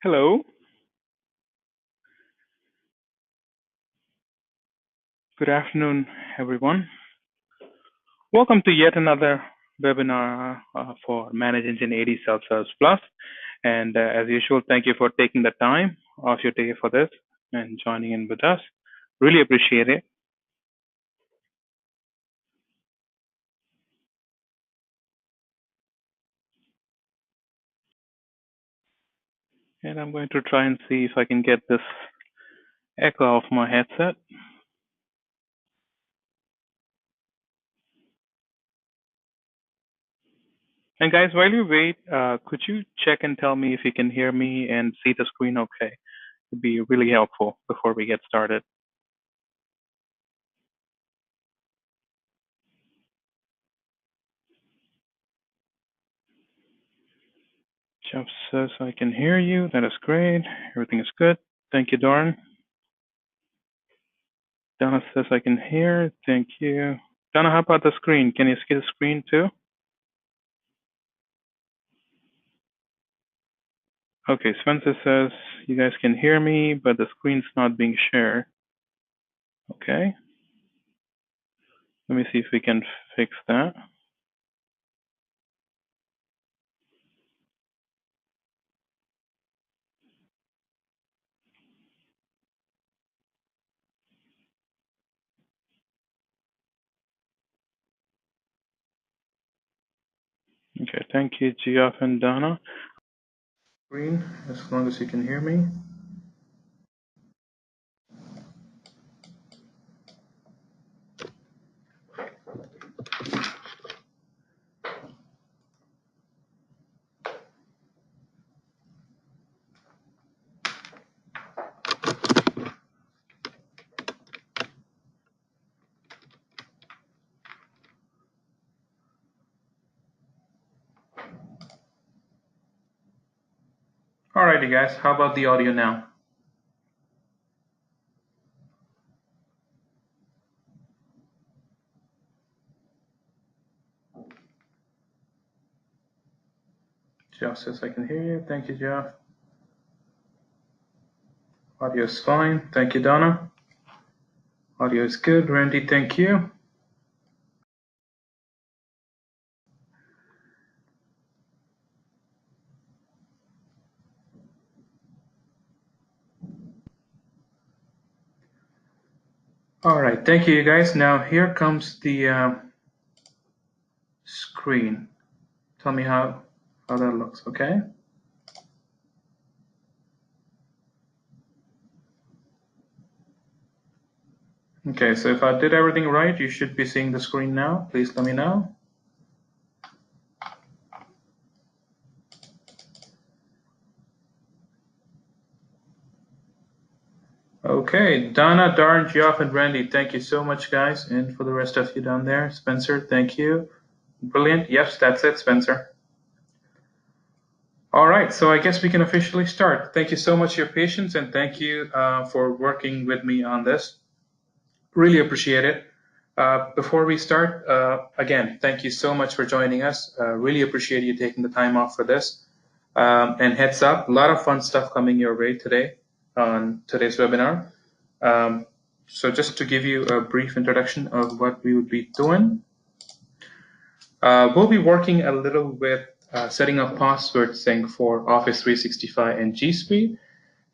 Hello, good afternoon, everyone. Welcome to yet another webinar for Manage Engine 80 Self-Service Plus. And as usual, thank you for taking the time off your day for this and joining in with us. Really appreciate it. And I'm going to try and see if I can get this echo off my headset. And guys, while you wait, could you check and tell me if you can hear me and see the screen okay? It'd be really helpful before we get started. Jeff says I can hear you. That is great. Everything is good. Thank you, Doran. Donna says I can hear. Thank you. Donna, how about the screen? Can you see the screen too? Okay, Spencer says you guys can hear me, but the screen's not being shared. Okay. Let me see if we can fix that. Okay, thank you, Geoff and Donna. Screen, as long as you can hear me. Alrighty, guys, how about the audio now? Geoff says I can hear you. Thank you, Geoff. Audio is fine. Thank you, Donna. Audio is good. Randy, thank you. All right, thank you, guys. Now here comes the screen. Tell me how that looks, okay? Okay, so if I did everything right, you should be seeing the screen now. Please let me know. Okay, Donna, Darn, Geoff, and Randy, thank you so much, guys. And for the rest of you down there, Spencer, thank you. Brilliant. Yes, that's it, Spencer. All right, so I guess we can officially start. Thank you so much for your patience, and thank you for working with me on this. Really appreciate it. Before we start, again, thank you so much for joining us. Really appreciate you taking the time off for this. And heads up, a lot of fun stuff coming your way today on today's webinar. So just to give you a brief introduction of what we would be doing, we'll be working a little with setting up password sync for Office 365 and G Suite.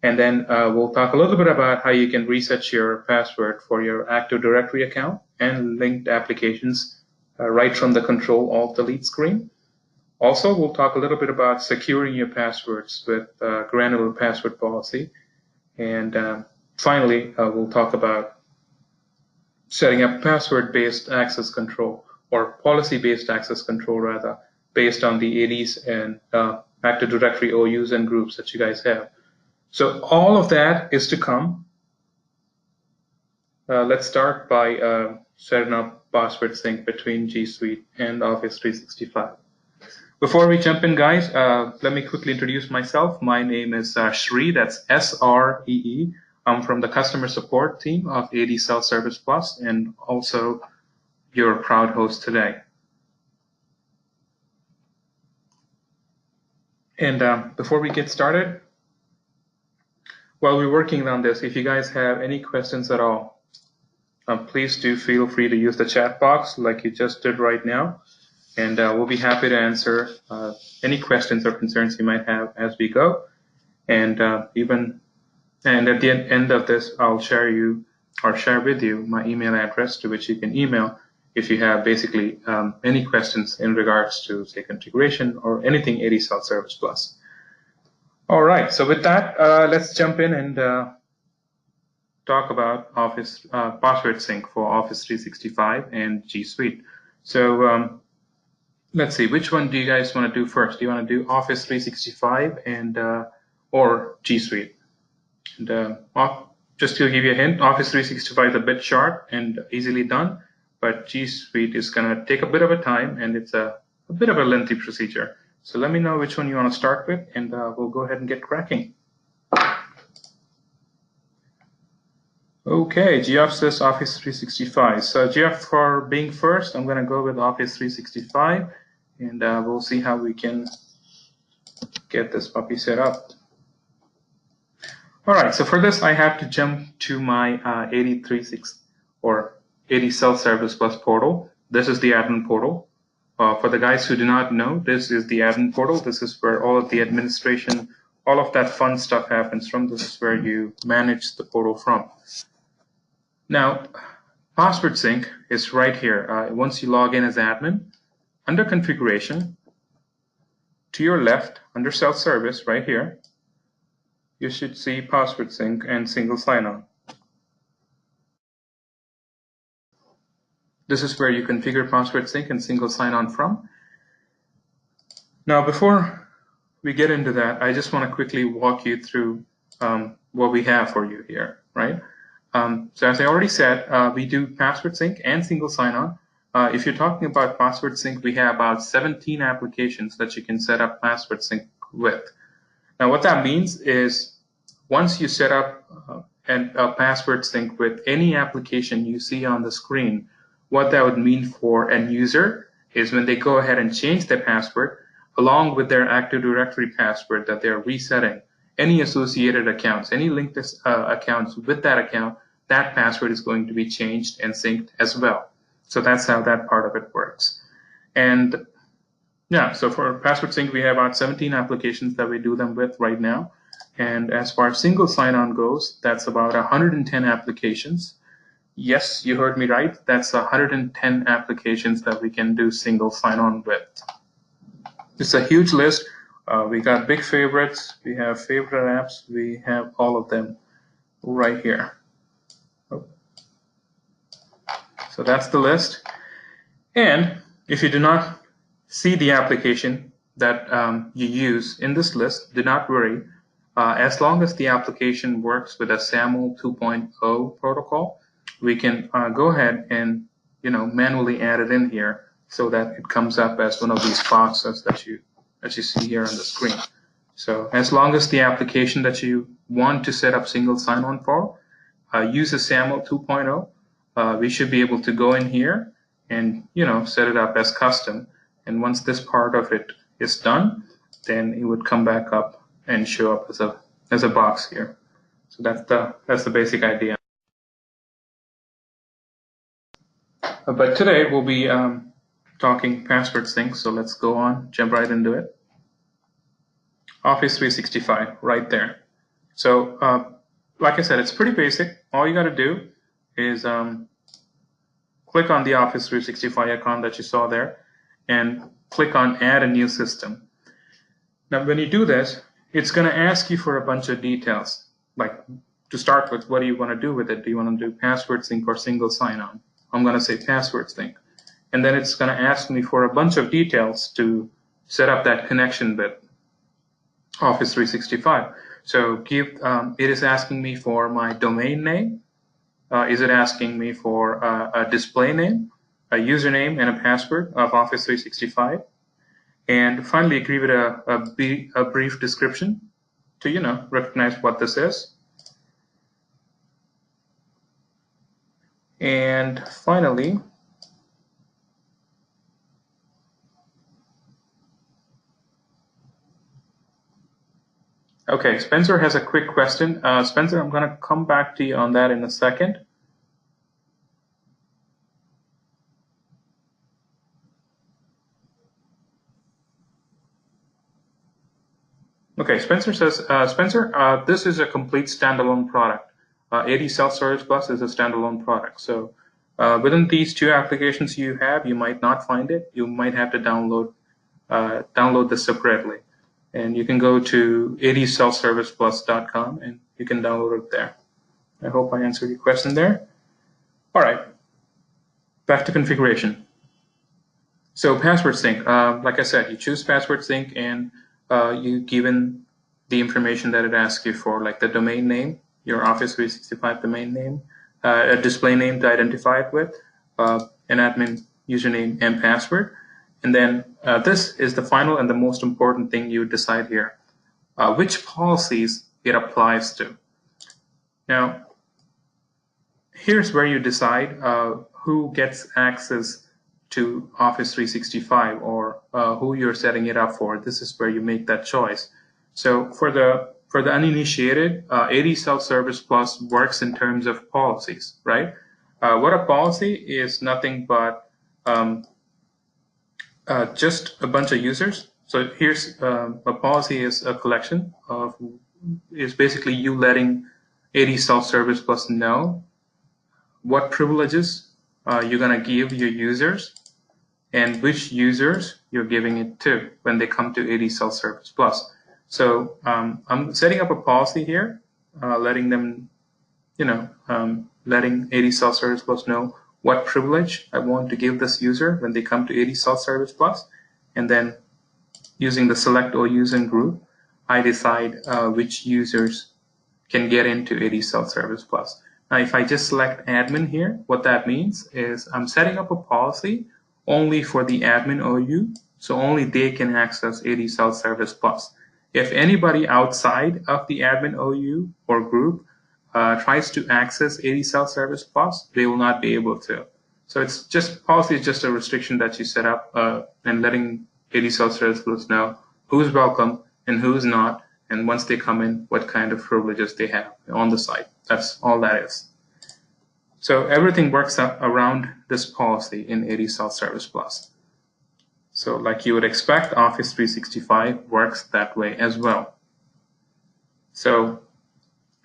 And then we'll talk a little bit about how you can reset your password for your Active Directory account and linked applications right from the Control-Alt-Delete screen. Also, we'll talk a little bit about securing your passwords with granular password policy. And finally, we'll talk about setting up password-based access control, or policy-based access control, rather, based on the ADs and Active Directory OUs and groups that you guys have. So all of that is to come. Let's start by setting up password sync between G Suite and Office 365. Before we jump in, guys, let me quickly introduce myself. My name is Shree, that's S-R-E-E. I'm from the customer support team of AD Self-Service Plus, and also your proud host today. And before we get started, while we're working on this, if you guys have any questions at all, please do feel free to use the chat box like you just did right now, and we'll be happy to answer any questions or concerns you might have as we go. And at the end of this, I'll share with you my email address to which you can email if you have basically any questions in regards to, say, configuration or anything AD Self-Service Plus. All right, so with that, let's jump in and talk about Office password sync for Office 365 and G Suite. So let's see, which one do you guys want to do first? Do you want to do Office 365 and or G Suite? And just to give you a hint, Office 365 is a bit short and easily done, but G Suite is going to take a bit of a time, and it's a bit of a lengthy procedure. So let me know which one you want to start with, and we'll go ahead and get cracking. Okay, Geoff says Office 365. So Geoff, for being first, I'm going to go with Office 365, and we'll see how we can get this puppy set up. All right, so for this, I have to jump to my AD36 or AD Self-Service Plus portal. This is the admin portal. For the guys who do not know, this is the admin portal. This is where all of the administration, all of that fun stuff happens from. This is where you manage the portal from. Now, password sync is right here. Once you log in as admin, under configuration, to your left, under self-service, right here, you should see password sync and single sign-on. This is where you configure password sync and single sign-on from. Now, before we get into that, I just want to quickly walk you through what we have for you here, right? So as I already said, we do password sync and single sign-on. If you're talking about password sync, we have about 17 applications that you can set up password sync with. Now, what that means is once you set up a password sync with any application you see on the screen, what that would mean for an user is when they go ahead and change their password, along with their Active Directory password that they're resetting, any associated accounts, any linked accounts with that account, that password is going to be changed and synced as well. So that's how that part of it works. And yeah, so for password sync, we have about 17 applications that we do them with right now. And as far as single sign-on goes, that's about 110 applications. Yes, you heard me right. That's 110 applications that we can do single sign-on with. It's a huge list. We got big favorites. We have favorite apps. We have all of them right here. So that's the list. And if you do not see the application that you use in this list, do not worry. As long as the application works with a SAML 2.0 protocol, we can go ahead and manually add it in here so that it comes up as one of these boxes that you see here on the screen. So as long as the application that you want to set up single sign-on for uses SAML 2.0, we should be able to go in here and set it up as custom. And once this part of it is done, then it would come back up and show up as a box here. So that's the basic idea. But today we'll be talking password sync. So let's go on, jump right into it. Office 365, right there. So like I said, it's pretty basic. All you got to do is click on the Office 365 icon that you saw there and click on Add a New System. Now, when you do this, it's going to ask you for a bunch of details. Like, to start with, what do you want to do with it? Do you want to do password sync or single sign-on? I'm going to say password sync. And then it's going to ask me for a bunch of details to set up that connection with Office 365. So it is asking me for my domain name. Is it asking me for a display name, a username, and a password of Office 365? And finally, give it a brief description to recognize what this is. And finally, Okay, Spencer has a quick question. Spencer, I'm going to come back to you on that in a second. Okay, Spencer says, this is a complete standalone product. AD Self-Service Plus is a standalone product. So within these two applications you have, you might not find it. You might have to download this separately. And you can go to adselfserviceplus.com and you can download it there. I hope I answered your question there. All right, back to configuration. So password sync, like I said, you choose password sync and you given the information that it asks you for, like the domain name, your Office 365 domain name, a display name to identify it with, an admin username and password. And then this is the final and the most important thing you decide here, which policies it applies to. Now, here's where you decide who gets access to Office 365 or who you're setting it up for. This is where you make that choice. So for the uninitiated, AD Self-Service Plus works in terms of policies, right? What a policy is nothing but just a bunch of users. So here's a policy is a collection of, is basically you letting AD Self-Service Plus know what privileges you're going to give your users and which users you're giving it to when they come to AD Self-Service Plus. So I'm setting up a policy here, letting them, letting AD Self-Service Plus know what privilege I want to give this user when they come to AD Self-Service Plus, and then using the select all user group, I decide which users can get into AD Self-Service Plus. Now, if I just select admin here, what that means is I'm setting up a policy only for the admin OU, so only they can access AD Self-Service Plus. If anybody outside of the admin OU or group tries to access AD Self-Service Plus, they will not be able to. So it's just, policy is just a restriction that you set up and letting AD Self-Service Plus know who's welcome and who's not, and once they come in, what kind of privileges they have on the site. That's all that is. So everything works around this policy in AD Self-Service Plus. So like you would expect, Office 365 works that way as well. So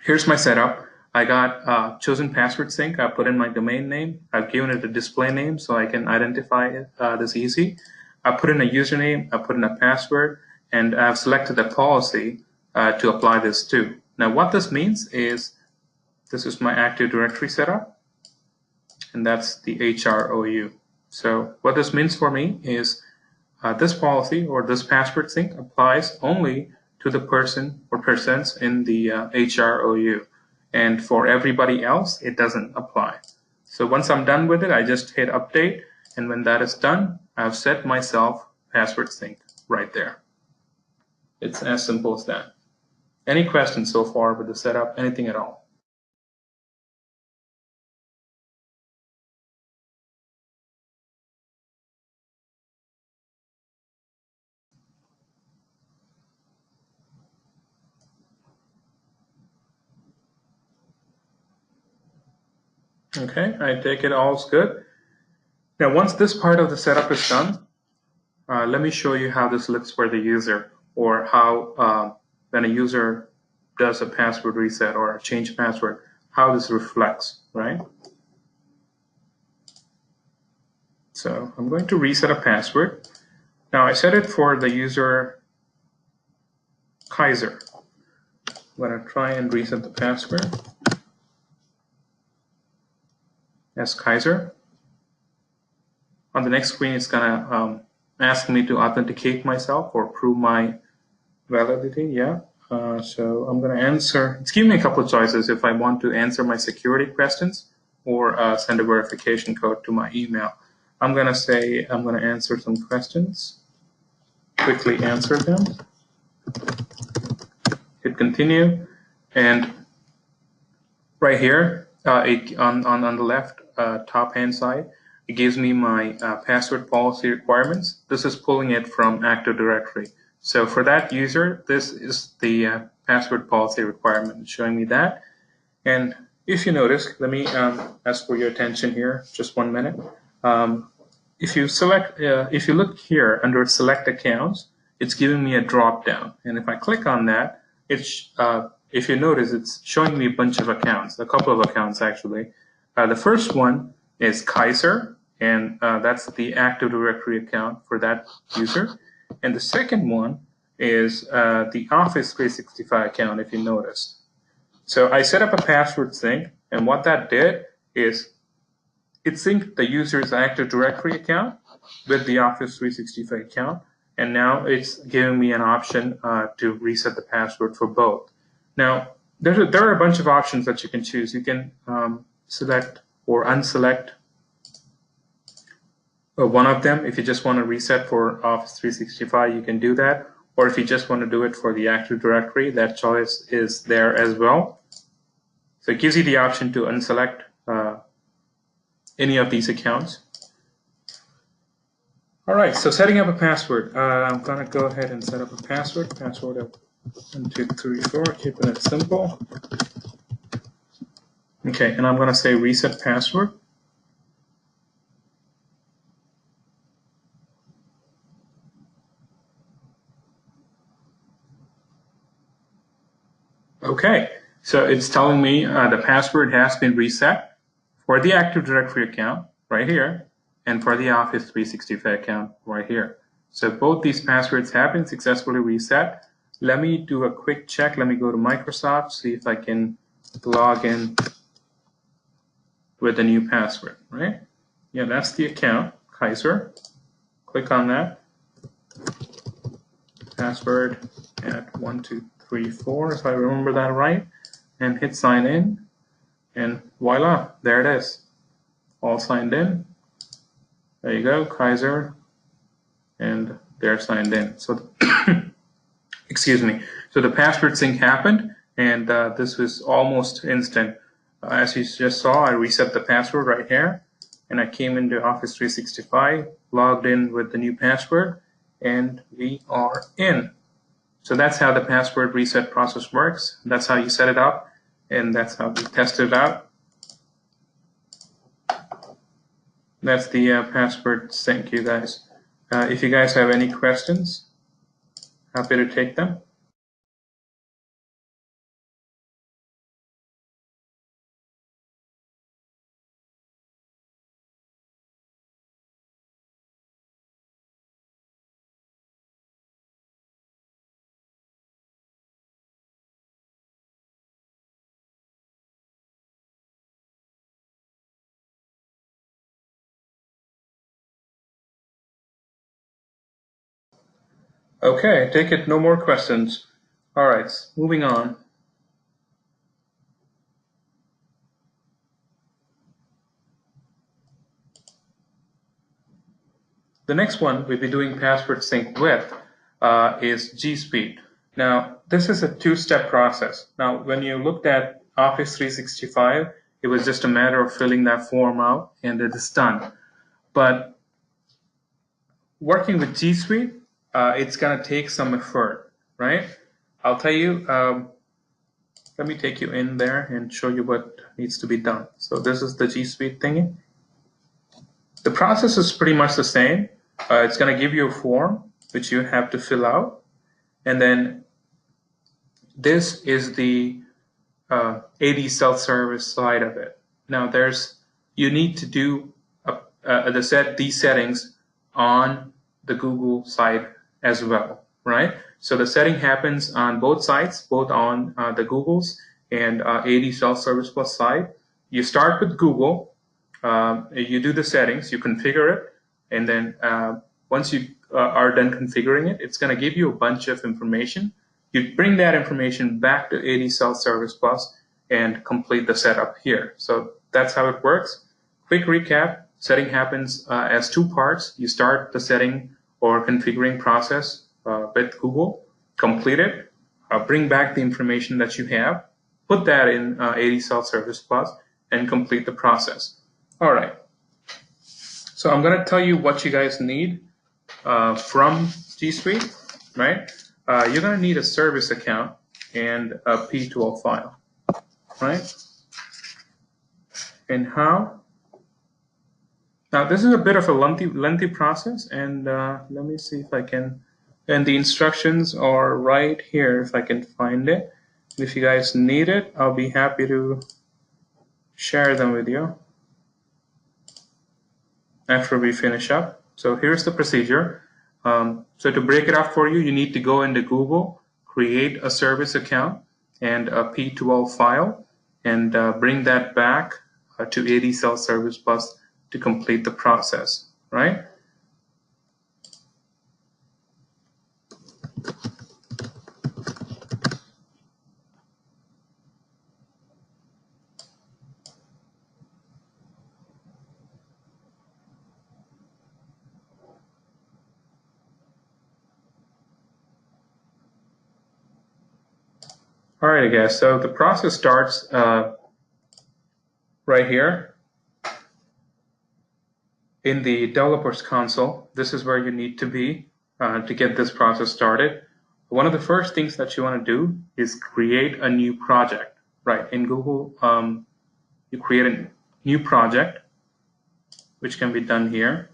here's my setup. I got chosen password sync. I put in my domain name. I've given it a display name so I can identify it this easy. I put in a username. I put in a password, and I've selected a policy to apply this to. Now what this means is this is my Active Directory setup, and that's the HROU. So what this means for me is this policy or this password sync applies only to the person or persons in the HROU. And for everybody else, it doesn't apply. So once I'm done with it, I just hit update. And when that is done, I've set myself password sync right there. It's as simple as that. Any questions so far with the setup? Anything at all? Okay, I take it all's good. Now, once this part of the setup is done, let me show you how this looks for the user, or how when a user does a password reset or a change password, how this reflects, right? So I'm going to reset a password. Now I set it for the user Kaiser. I'm going to try and reset the password as Kaiser. On the next screen, it's going to ask me to authenticate myself or prove my validity. Yeah. So I'm going to answer. It's giving me a couple of choices if I want to answer my security questions or send a verification code to my email. I'm going to say I'm going to answer some questions, quickly answer them, hit continue, and right here on the left top hand side, it gives me my password policy requirements. This is pulling it from Active Directory. So for that user, this is the password policy requirement. It's showing me that. And if you notice, let me ask for your attention here, just 1 minute. If you look here under select accounts, it's giving me a drop down. And if I click on that, if you notice, it's showing me a bunch of accounts, a couple of accounts actually. The first one is Kaiser, and that's the Active Directory account for that user. And the second one is the Office 365 account, if you noticed. So I set up a password sync, and what that did is it synced the user's Active Directory account with the Office 365 account, and now it's giving me an option to reset the password for both. Now, there are a bunch of options that you can choose. You can select or unselect one of them. If you just want to reset for Office 365, you can do that. Or if you just want to do it for the Active Directory, that choice is there as well. So it gives you the option to unselect any of these accounts. All right, so setting up a password. I'm going to go ahead and set up a password. Password of 1, 2, 3, 4, keeping it simple. Okay, and I'm going to say reset password. Okay, so it's telling me the password has been reset for the Active Directory account right here and for the Office 365 account right here. So both these passwords have been successfully reset. Let me do a quick check. Let me go to Microsoft, see if I can log in with the new password, right? Yeah, that's the account, Kaiser. Click on that. Password at 1, 2, 3, 4, if I remember that right, and hit sign in, and voila, there it is, all signed in. There you go, Kaiser, and they're signed in. So, excuse me. So the password sync happened, and this was almost instant. As you just saw, I reset the password right here, and I came into Office 365, logged in with the new password, and we are in. So that's how the password reset process works. That's how you set it up, and that's how we test it out. That's the password sync, you guys. If you guys have any questions, happy to take them. Okay, take it, no more questions. All right, moving on. The next one we'll be doing password sync with is G Suite. Now, this is a two-step process. Now, when you looked at Office 365, it was just a matter of filling that form out and it is done. But working with G Suite, it's going to take some effort, right? I'll tell you, let me take you in there and show you what needs to be done. So this is the G Suite thingy. The process is pretty much the same. It's going to give you a form which you have to fill out, and then this is the AD self-service side of it. Now you need to do these settings on the Google side as well, right? So the setting happens on both sides, both on the Google's and AD self-service plus side. You start with Google, you do the settings, you configure it, and then once you are done configuring it, it's going to give you a bunch of information. You bring that information back to AD self-service plus and complete the setup here. So that's how it works. Quick recap, setting happens as two parts. You start the setting or configuring process with Google, complete it, bring back the information that you have, put that in AD self-service plus, and complete the process. All right. So I'm going to tell you what you guys need from G Suite, right? You're going to need a service account. and a P12 file, right? And how? Now this is a bit of a lengthy process, and let me see if I can. And the instructions are right here if I can find it. If you guys need it, I'll be happy to share them with you after we finish up. So here's the procedure. So to break it up for you, you need to go into Google, create a service account and a P12 file, and bring that back to AD Service Bus to complete the process, right? All right, guys, so the process starts right here in the developer's console. This is where you need to be to get this process started. One of the first things that you want to do is create a new project, right? In Google, you create a new project, which can be done here.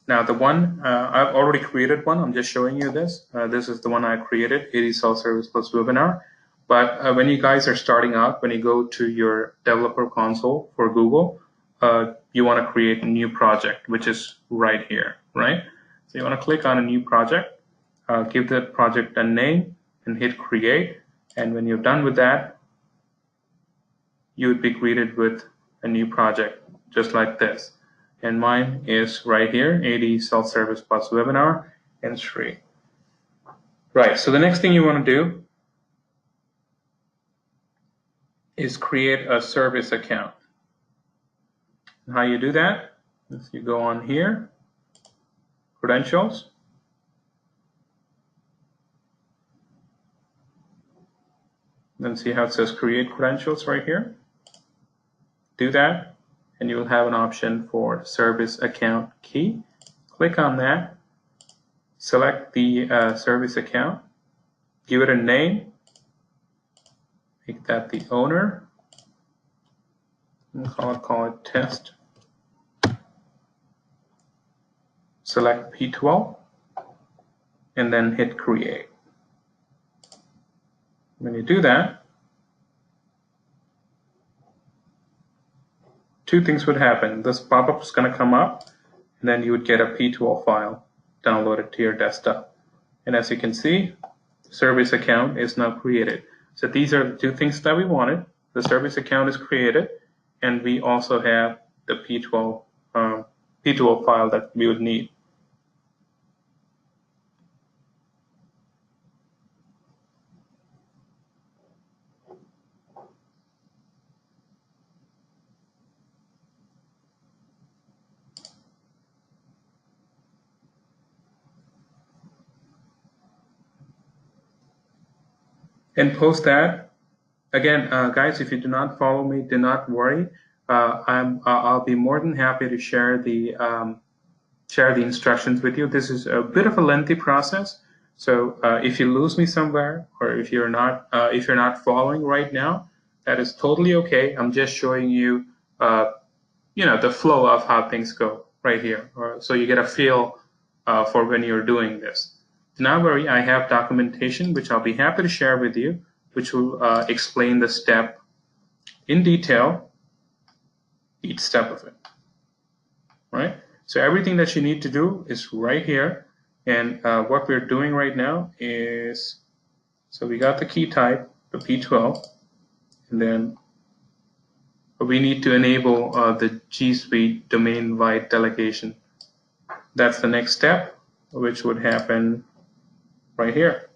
Now the one, I've already created one, I'm just showing you this. This is the one I created, AD Self-Service Plus Webinar. But when you guys are starting out, when you go to your developer console for Google, you want to create a new project, which is right here, right? So you want to click on a new project, give the project a name, and hit create. And when you're done with that, you would be greeted with a new project, just like this. And mine is right here, AD Self-Service Plus Webinar, and it's free. Right, so the next thing you want to do is create a service account. And how you do that is you go on here, credentials, then see how it says create credentials right here. Do that, and you will have an option for service account key. Click on that, select the service account, give it a name, make that the owner, and call it test. Select P12, and then hit create. When you do that, two things would happen. This pop-up is going to come up, and then you would get a P12 file downloaded to your desktop. And as you can see, the service account is now created. So these are the two things that we wanted. The service account is created, and we also have the P12 file that we would need. And post that, again, guys, if you do not follow me, do not worry. I'll be more than happy to share the instructions with you. This is a bit of a lengthy process, so if you lose me somewhere, or if you're not following right now, that is totally okay. I'm just showing you, the flow of how things go right here, so you get a feel for when you're doing this. Do not worry, I have documentation which I'll be happy to share with you, which will explain the step in detail, each step of it, right? So everything that you need to do is right here, and what we're doing right now is, so we got the key type, the P12, and then we need to enable the G Suite domain-wide delegation. That's the next step, which would happen right here.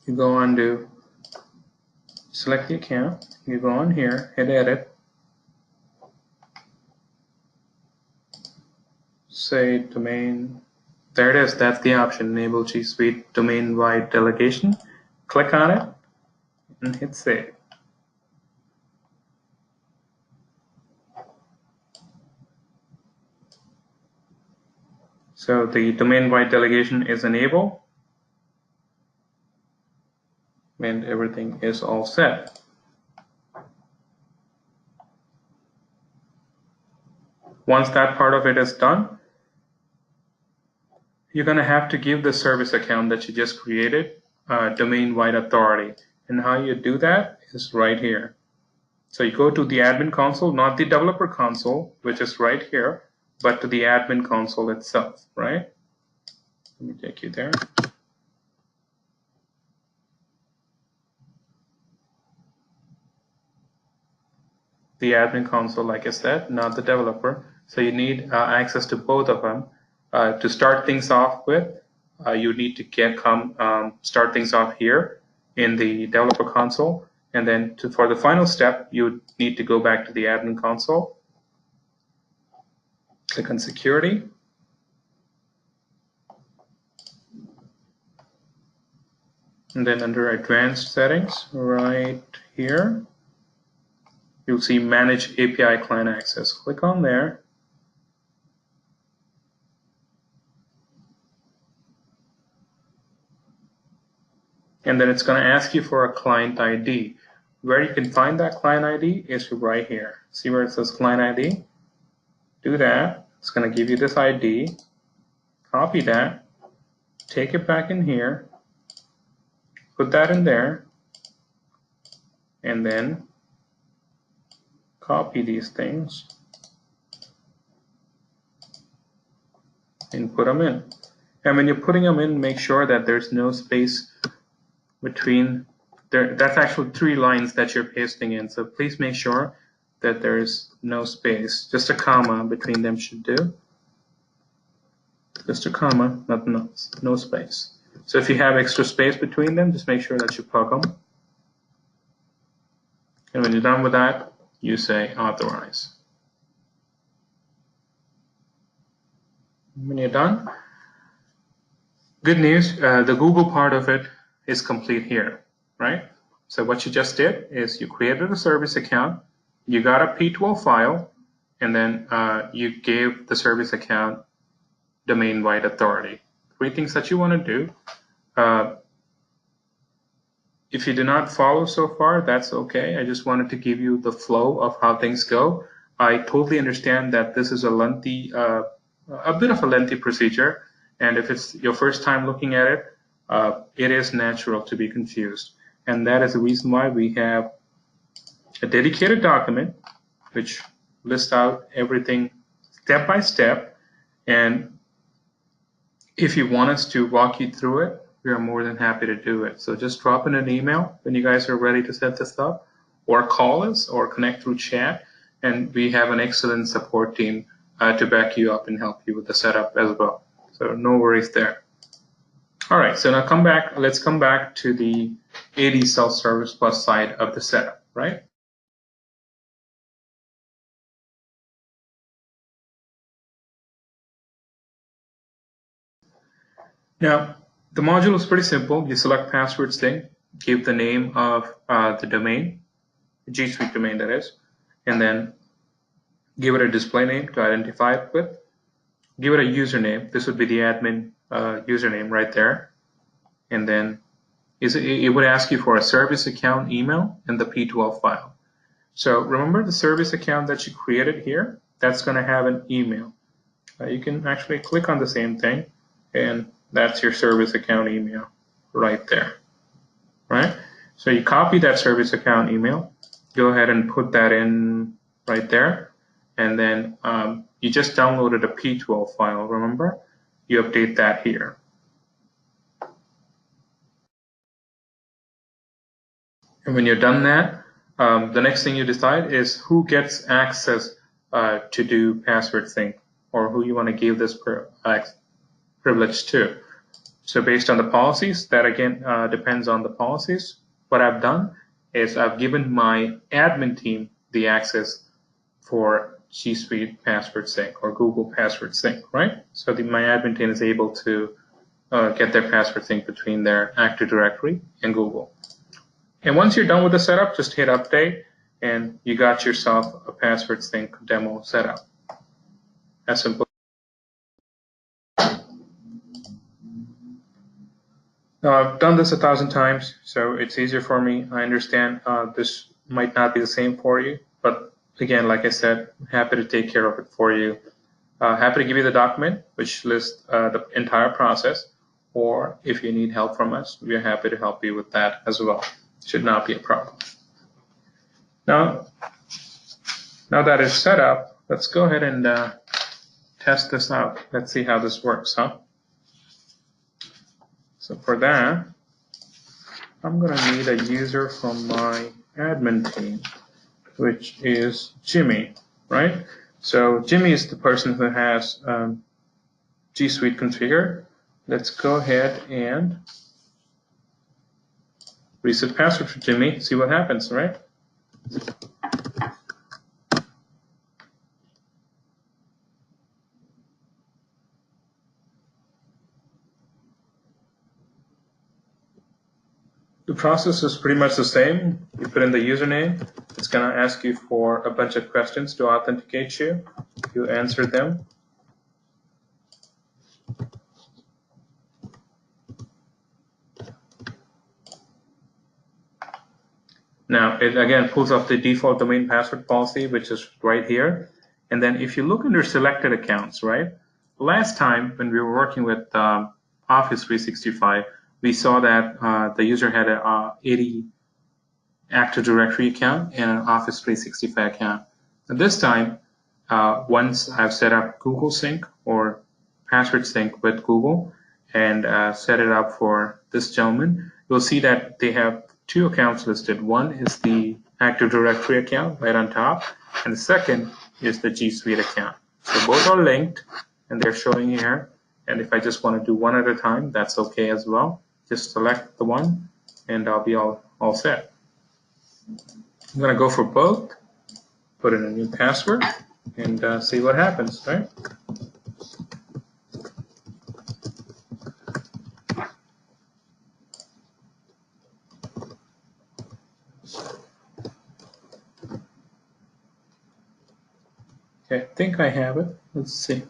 You go on to select the account, you go on here, hit edit, say domain, there it is, that's the option, enable G Suite domain-wide delegation. Click on it and hit save. So the domain-wide delegation is enabled. and everything is all set. Once that part of it is done, you're going to have to give the service account that you just created domain-wide authority. And how you do that is right here. So you go to the admin console, not the developer console, which is right here, but to the admin console itself, right? Let me take you there. The admin console, like I said, not the developer. So you need access to both of them. To start things off with, you need to start things off here in the developer console. And then for the final step, you need to go back to the admin console. Click on security. And then under advanced settings, right here, you'll see manage API client access. Click on there. And then it's going to ask you for a client ID. Where you can find that client ID is right here. See where it says client ID? Do that. It's going to give you this ID. Copy that. Take it back in here. Put that in there. And then copy these things and put them in. And when you're putting them in, make sure that there's no space between there. That's actually 3 lines that you're pasting in. So please make sure that there's no space. Just a comma between them should do. Just a comma, no space. So if you have extra space between them, just make sure that you plug them. And when you're done with that, you say authorize. When you're done, good news, the Google part of it is complete here, right? So what you just did is you created a service account, you got a P12 file, and then you gave the service account domain-wide authority. 3 things that you want to do. If you do not follow so far, that's okay. I just wanted to give you the flow of how things go. I totally understand that this is a lengthy, a bit of a lengthy procedure, and if it's your first time looking at it, it is natural to be confused. And that is the reason why we have a dedicated document which lists out everything step by step. And if you want us to walk you through it, we are more than happy to do it. So just drop in an email when you guys are ready to set this up, or call us or connect through chat, and we have an excellent support team to back you up and help you with the setup as well. So no worries there. All right, so now let's come back to the AD Self-Service Plus side of the setup, right? Now, the module is pretty simple. You select password string, give the name of the domain, G Suite domain that is, and then give it a display name to identify it with. Give it a username. This would be the admin username right there. And then it would ask you for a service account email and the P12 file. So remember the service account that you created here, that's going to have an email. You can actually click on the same thing, and that's your service account email right there, right? So you copy that service account email, go ahead and put that in right there, and then you just downloaded a P12 file, remember? You update that here. And when you're done that, the next thing you decide is who gets access to do password sync, or who you want to give this privilege to. So based on the policies, that again depends on the policies. What I've done is I've given my admin team the access for G Suite password sync or Google password sync, right? So my admin team is able to get their password sync between their Active Directory and Google. And once you're done with the setup, just hit update and you got yourself a password sync demo setup. As simple. Now, I've done this 1,000 times, so it's easier for me. I understand this might not be the same for you, but again, like I said, happy to take care of it for you. Happy to give you the document which lists the entire process, or if you need help from us, we are happy to help you with that as well. Should not be a problem. Now that it's set up, let's go ahead and test this out. Let's see how this works, huh? So for that, I'm going to need a user from my admin team, which is Jimmy, right? So Jimmy is the person who has G Suite configured. Let's go ahead and reset password for Jimmy, see what happens, right? The process is pretty much the same. You put in the username. It's going to ask you for a bunch of questions to authenticate you. You answer them. Now, it again pulls up the default domain password policy, which is right here. And then if you look under selected accounts, right? Last time when we were working with Office 365, we saw that the user had a 80 Active Directory account and an Office 365 account. And this time, once I've set up Google Sync or password sync with Google and set it up for this gentleman, you'll see that they have two accounts listed. One is the Active Directory account right on top, and the second is the G Suite account. So both are linked and they're showing here. And if I just want to do one at a time, that's okay as well. Just select the one and I'll be all set. I'm going to go for both, put in a new password, and see what happens, right? Okay, I think I have it. Let's see.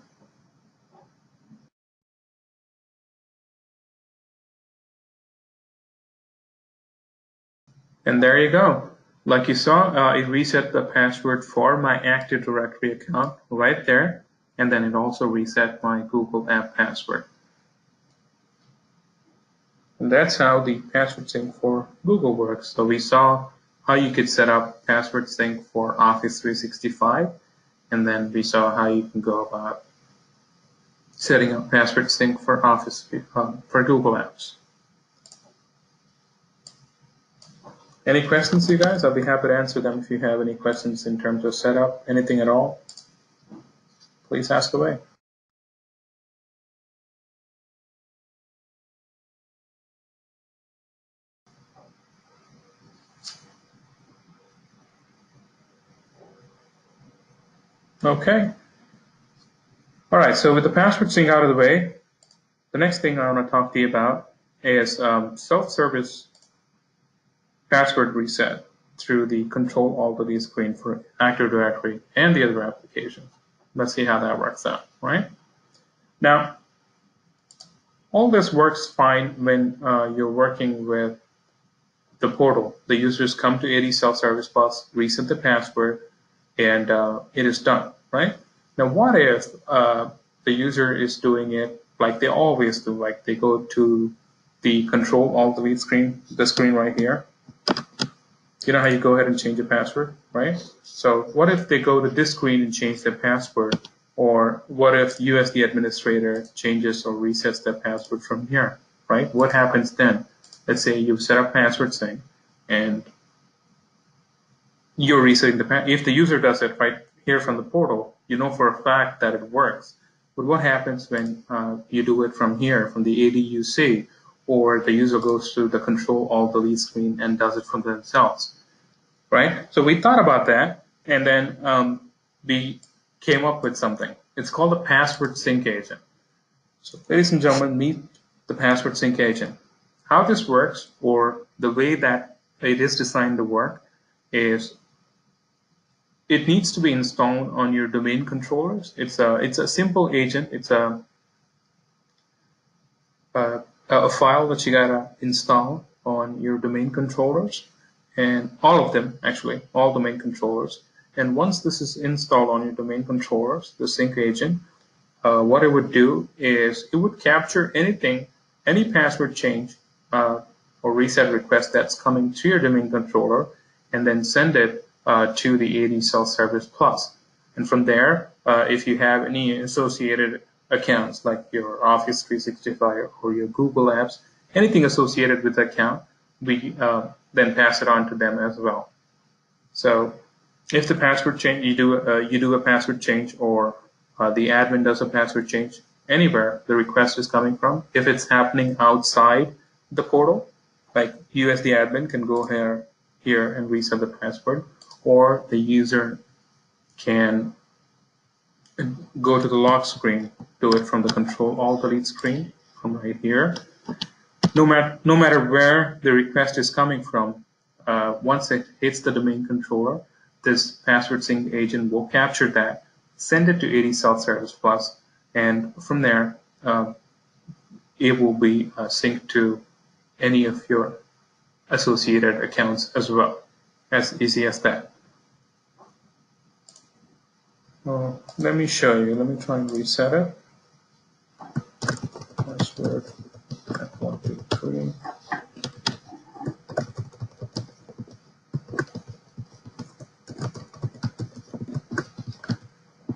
And there you go. Like you saw, it reset the password for my Active Directory account right there. And then it also reset my Google app password. And that's how the password sync for Google works. So we saw how you could set up password sync for Office 365. And then we saw how you can go about setting up password sync for Office for Google Apps. Any questions, you guys? I'll be happy to answer them if you have any questions in terms of setup, anything at all. Please ask away. Okay. All right, so with the password sync out of the way, the next thing I want to talk to you about is self-service password reset through the Control-Alt-Delete screen for Active Directory and the other applications. Let's see how that works out, right? Now, all this works fine when you're working with the portal. The users come to AD Self-Service Bus, reset the password, and it is done, right? Now, what if the user is doing it like they always do, like they go to the Control-Alt-Delete screen, the screen right here. You know how you go ahead and change your password, right? So what if they go to this screen and change their password? Or what if you as the administrator changes or resets their password from here, right? What happens then? Let's say you've set up password sync and you're resetting the password. If the user does it right here from the portal, you know for a fact that it works. But what happens when you do it from here, from the ADUC, or the user goes to the Control-Alt-Delete screen and does it from themselves, right? So we thought about that, and then we came up with something. It's called a password sync agent. So ladies and gentlemen, meet the password sync agent. How this works, or the way that it is designed to work, is it needs to be installed on your domain controllers. It's a simple agent. It's a a file that you gotta install on your domain controllers, and all of them, actually, all domain controllers. And once this is installed on your domain controllers, the sync agent, what it would do is it would capture anything, any password change or reset request that's coming to your domain controller, and then send it to the AD Self-Service Plus. And from there, if you have any associated accounts like your Office 365 or your Google Apps, anything associated with the account, we then pass it on to them as well. So if the password change, you do a password change, or the admin does a password change, anywhere the request is coming from, if it's happening outside the portal, like you as the admin can go here and reset the password, or the user can go to the lock screen, do it from the Control-Alt-Delete screen from right here. No matter where the request is coming from, once it hits the domain controller, this password sync agent will capture that, send it to AD Self-Service Plus, and from there, it will be synced to any of your associated accounts as well. As easy as that. Let me show you. Let me try and reset it. Password F123.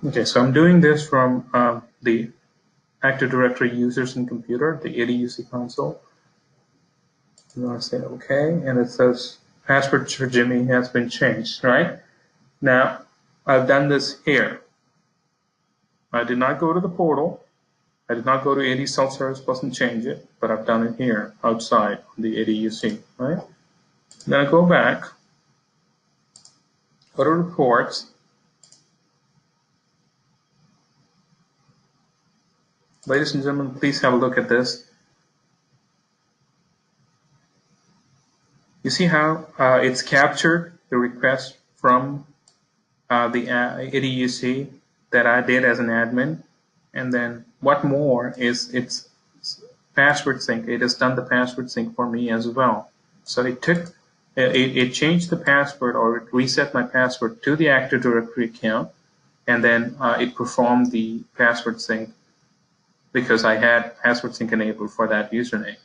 Okay, so I'm doing this from the Active Directory users and computer, the ADUC console. I'm going to say OK, and it says password for Jimmy has been changed, right? Now, I've done this here. I did not go to the portal. I did not go to AD Self-Service Plus and change it, but I've done it here, outside on the ADUC, right? Then I go back, go to reports. Ladies and gentlemen, please have a look at this. You see how it's captured the request from the ADUC that I did as an admin, and then what more is it's password sync. It has done the password sync for me as well. So it changed the password, or it reset my password to the Active Directory account, and then it performed the password sync because I had password sync enabled for that username.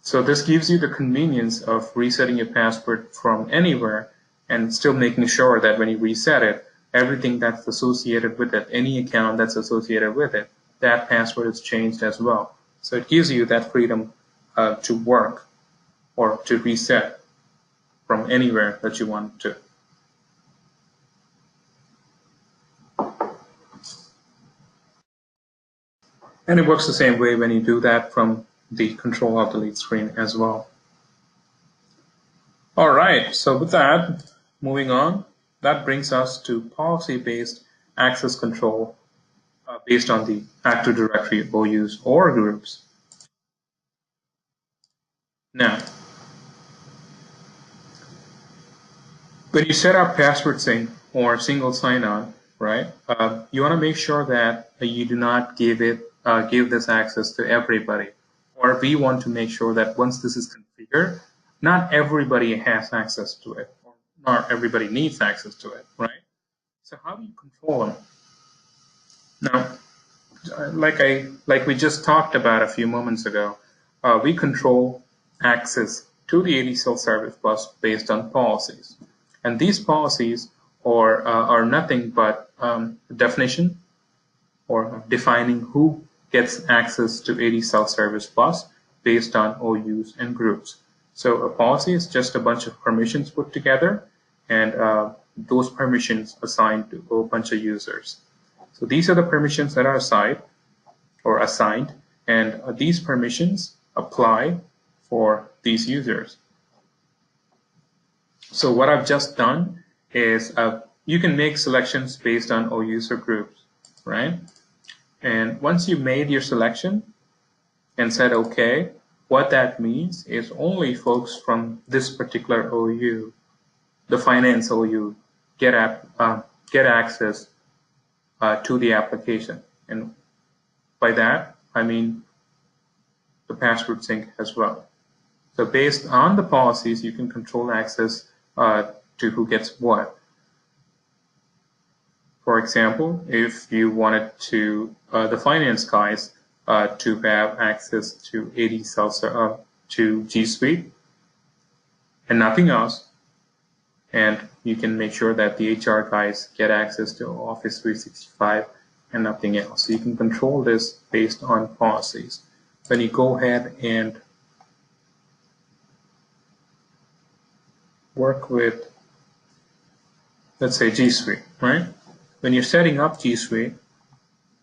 So this gives you the convenience of resetting your password from anywhere and still making sure that when you reset it, everything that's associated with it, any account that's associated with it, that password is changed as well. So it gives you that freedom to work or to reset from anywhere that you want to. And it works the same way when you do that from the Control-Alt-Delete screen as well. All right, so with that, moving on, that brings us to policy-based access control based on the Active Directory OUs or groups. Now, when you set up password sync or single sign-on, right, you want to make sure that you do not give this access to everybody. Or we want to make sure that once this is configured, not everybody has access to it, or not everybody needs access to it, right? So how do you control them? Now, like we just talked about a few moments ago, we control access to the AD Self-Service Plus based on policies. And these policies are nothing but definition or defining who gets access to AD Self-Service Plus based on OUs and groups. So a policy is just a bunch of permissions put together, and those permissions assigned to a bunch of users. So these are the permissions that are assigned, and these permissions apply for these users. So what I've just done is you can make selections based on OUs or groups, right? And once you made your selection and said OK, what that means is only folks from this particular OU, the finance OU, get access to the application. And By that, I mean the password sync as well. So based on the policies, you can control access to who gets what. For example, if you wanted to the finance guys to have access to AD to G Suite and nothing else, and you can make sure that the HR guys get access to Office 365 and nothing else. So you can control this based on policies. When you go ahead and work with, let's say, G Suite, right? When you're setting up G Suite,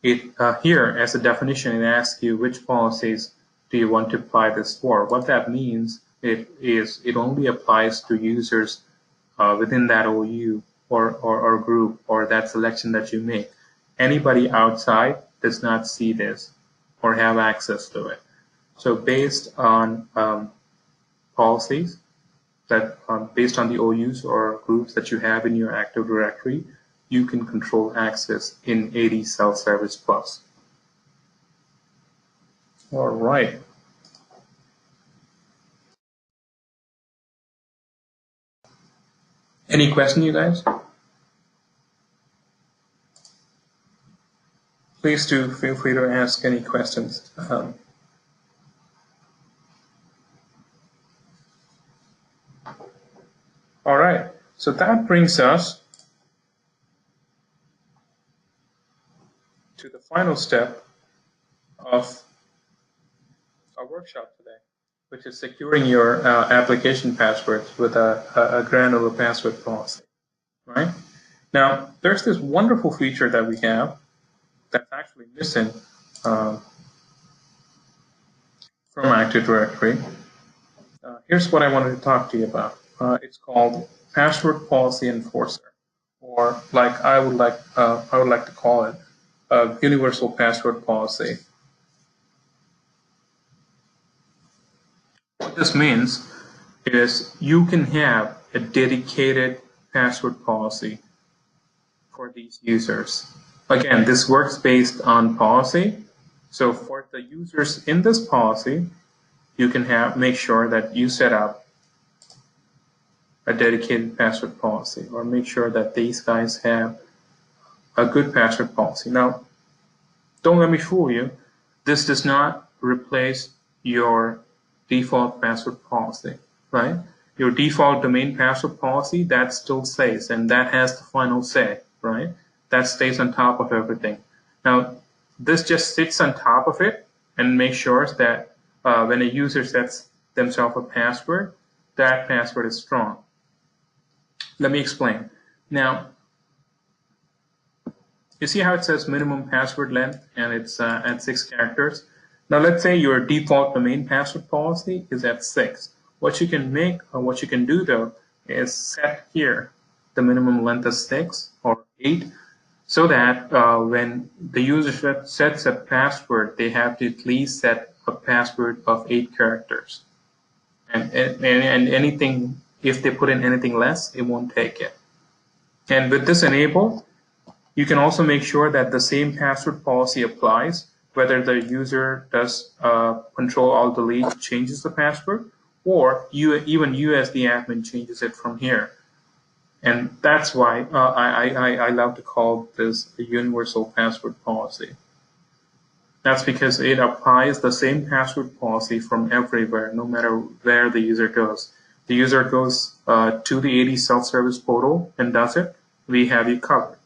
here as a definition, it asks you which policies do you want to apply this for. What that means it only applies to users within that OU or group or that selection that you make. Anybody outside does not see this or have access to it. So based on policies, that based on the OUs or groups that you have in your Active Directory, you can control access in AD Self-Service Plus. All right. Any question, you guys? Please do feel free to ask any questions. All right, so that brings us to the final step of our workshop today, which is securing your application passwords with a granular password policy, right? Now, there's this wonderful feature that we have that's actually missing from Active Directory. Here's what I wanted to talk to you about. It's called Password Policy Enforcer, or like I would like to call it, a universal password policy. What this means is you can have a dedicated password policy for these users. Again, this works based on policy. So for the users in this policy, you can make sure that you set up a dedicated password policy, or make sure that these guys have a good password policy. Now, don't let me fool you. This does not replace your default password policy, right? Your default domain password policy, that still stays, and that has the final say, right? That stays on top of everything. Now, this just sits on top of it and makes sure that when a user sets themselves a password, that password is strong. Let me explain. Now, you see how it says minimum password length and it's at 6 characters? Now let's say your default domain password policy is at 6. What you can do though is set here the minimum length as 6 or 8, so that when the user sets a password, they have to at least set a password of 8 characters. And anything, if they put in anything less, it won't take it. And with this enabled, you can also make sure that the same password policy applies, whether the user does Control-Alt-Delete changes the password, or even you as the admin changes it from here. And that's why I love to call this a universal password policy. That's because it applies the same password policy from everywhere, no matter where the user goes. The user goes to the AD self-service portal and does it, we have you covered.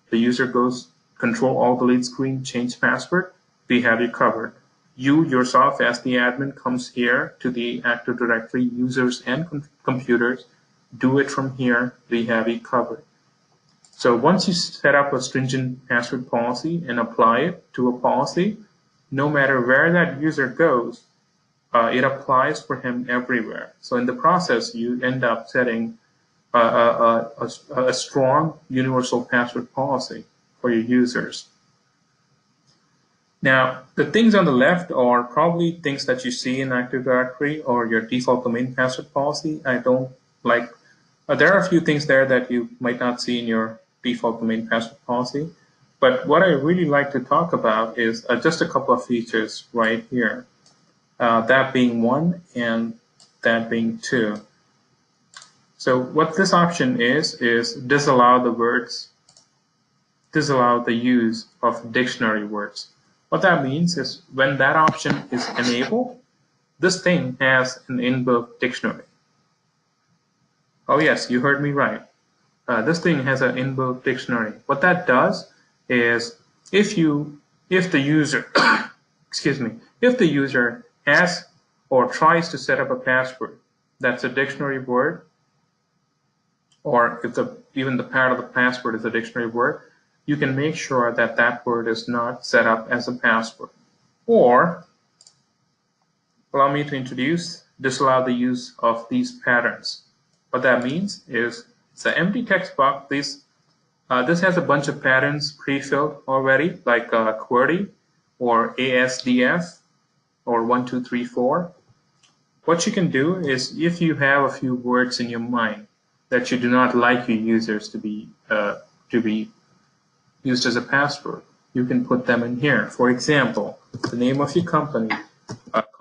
The user goes Control-Alt-Delete screen, change password, we have you covered. You yourself as the admin comes here to the Active Directory users and computers, do it from here, we have you covered. So once you set up a stringent password policy and apply it to a policy, no matter where that user goes, it applies for him everywhere. So in the process, you end up setting a strong universal password policy for your users. Now, the things on the left are probably things that you see in Active Directory or your default domain password policy. I don't like, there are a few things there that you might not see in your default domain password policy. But what I really like to talk about is just a couple of features right here. That being 1 and that being 2. So what this option is disallow the use of dictionary words. What that means is when that option is enabled, this thing has an inbuilt dictionary. Oh yes, you heard me right. This thing has an inbuilt dictionary. What that does is if the user if the user asks or tries to set up a password that's a dictionary word, or if even the part of the password is a dictionary word, you can make sure that that word is not set up as a password. Or allow me to disallow the use of these patterns. What that means is it's an empty text box. This has a bunch of patterns pre-filled already, like QWERTY or ASDF or 1, 2, 3, 4. What you can do is if you have a few words in your mind that you do not like your users to be used as a password, you can put them in here. For example, the name of your company,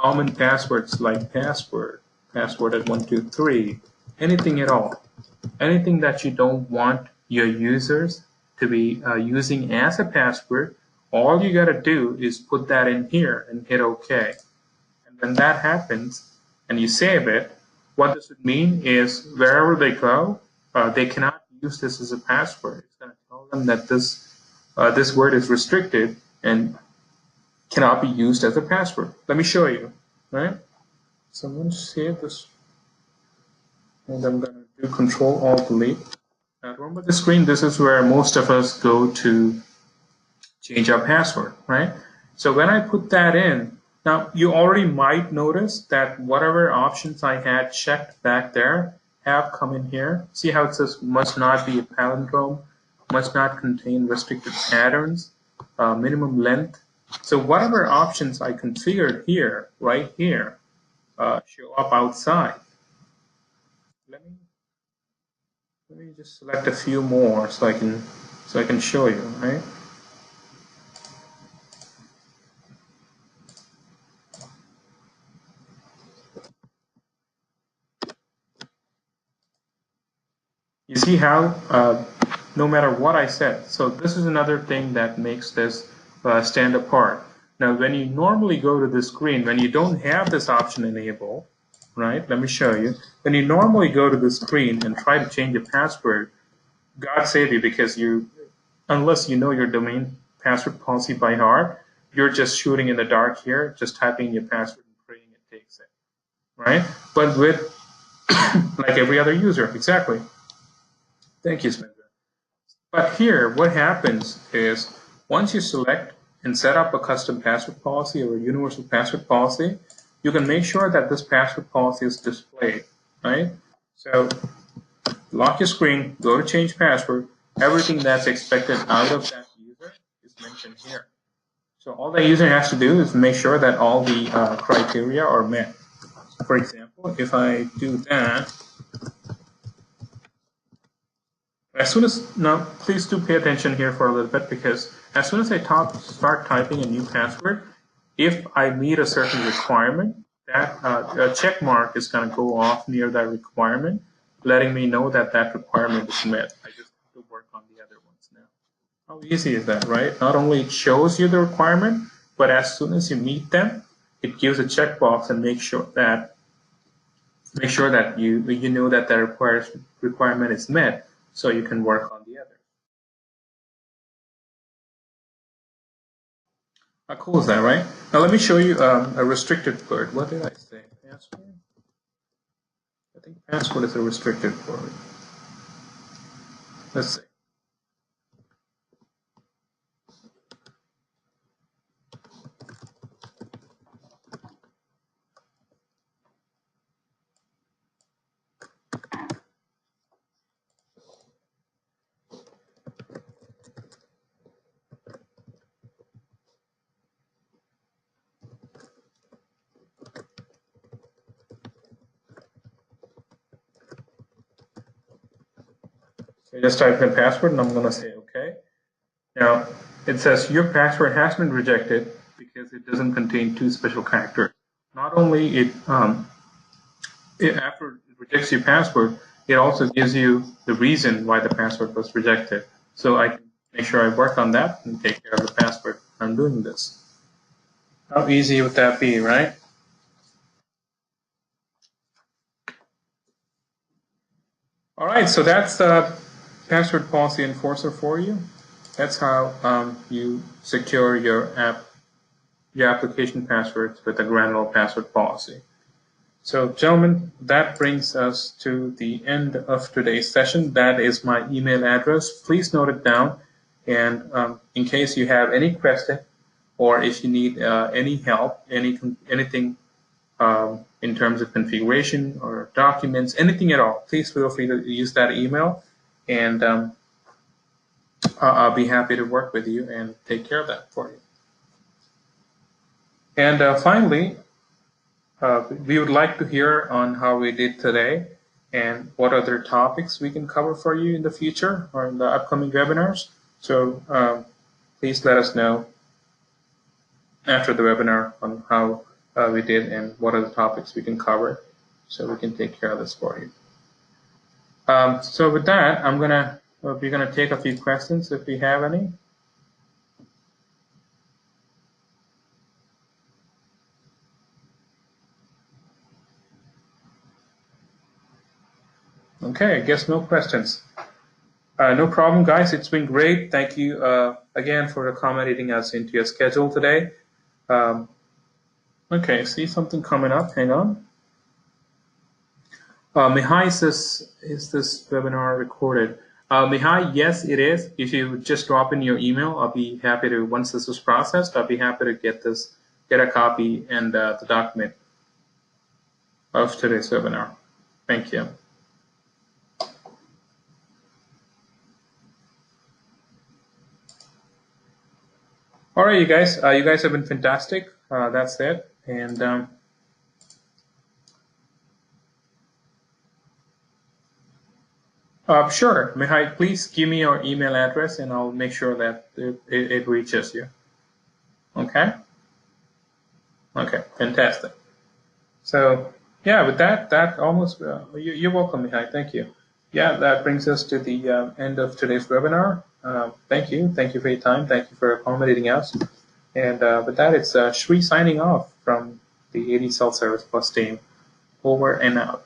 common passwords like password at 1, 2, 3, anything at all. Anything that you don't want your users to be using as a password, all you gotta do is put that in here and hit OK. And when that happens and you save it, what does it mean is wherever they go, they cannot use this as a password. It's going to tell them that this word is restricted and cannot be used as a password. Let me show you, right? So I'm going to save this, and I'm going to do Control-Alt-Delete. Now remember the screen, this is where most of us go to change our password, right? So when I put that in, now you already might notice that whatever options I had checked back there have come in here. See how it says must not be a palindrome, must not contain restricted patterns, minimum length. So whatever options I configured here, right here, show up outside. Let me just select a few more so I can show you, right? You see how no matter what I set, so this is another thing that makes this stand apart. Now, when you normally go to this screen, when you don't have this option enabled, right? Let me show you. When you normally go to the screen and try to change a password, God save you, because unless you know your domain password policy by heart, you're just shooting in the dark here, just typing your password and praying it takes it, right? But with like every other user, exactly. Thank you, Spencer. But here, what happens is once you select and set up a custom password policy or a universal password policy, you can make sure that this password policy is displayed, right? So lock your screen, go to change password, everything that's expected out of that user is mentioned here. So all the user has to do is make sure that all the criteria are met. For example, if I do that, now please do pay attention here for a little bit, because as soon as I start typing a new password, if I meet a certain requirement, that a check mark is going to go off near that requirement, letting me know that that requirement is met. I just have to work on the other ones now. How easy is that, right? Not only it shows you the requirement, but as soon as you meet them, it gives a checkbox and makes sure that you know that the requirement is met, so you can work on the other. How cool is that, right? Now let me show you a restricted word. What did I say? Password? I think password is a restricted word. Let's see. So I just type in password and I'm going to say OK. Now, it says your password has been rejected because it doesn't contain two special characters. Not only after it rejects your password, it also gives you the reason why the password was rejected. So I can make sure I work on that and take care of the password. I'm doing this. How easy would that be, right? All right, so that's the password policy enforcer for you. That's how you secure your application passwords with a granular password policy. So, gentlemen, that brings us to the end of today's session. That is my email address. Please note it down. And in case you have any question, or if you need any help, anything in terms of configuration or documents, anything at all, please feel free to use that email, and I'll be happy to work with you and take care of that for you. And finally, we would like to hear on how we did today and what other topics we can cover for you in the future or in the upcoming webinars. So please let us know after the webinar on how we did and what are the topics we can cover so we can take care of this for you. So with that, we're gonna take a few questions if we have any. Okay, I guess no questions. No problem, guys. It's been great. Thank you again for accommodating us into your schedule today. Okay, see something coming up. Hang on. Mihai says, is this webinar recorded? Mihai, yes, it is. If you just drop in your email, I'll be happy to, once this is processed, I'll be happy to get a copy and the document of today's webinar. Thank you. All right, you guys have been fantastic. That's it. And sure, Mihai, please give me your email address and I'll make sure that it reaches you. Okay? Okay, fantastic. So, yeah, with that almost, you're welcome, Mihai. Thank you. Yeah, that brings us to the end of today's webinar. Thank you. Thank you for your time. Thank you for accommodating us. And with that, it's Shri signing off from the AD Self-Service Plus team. Over and out.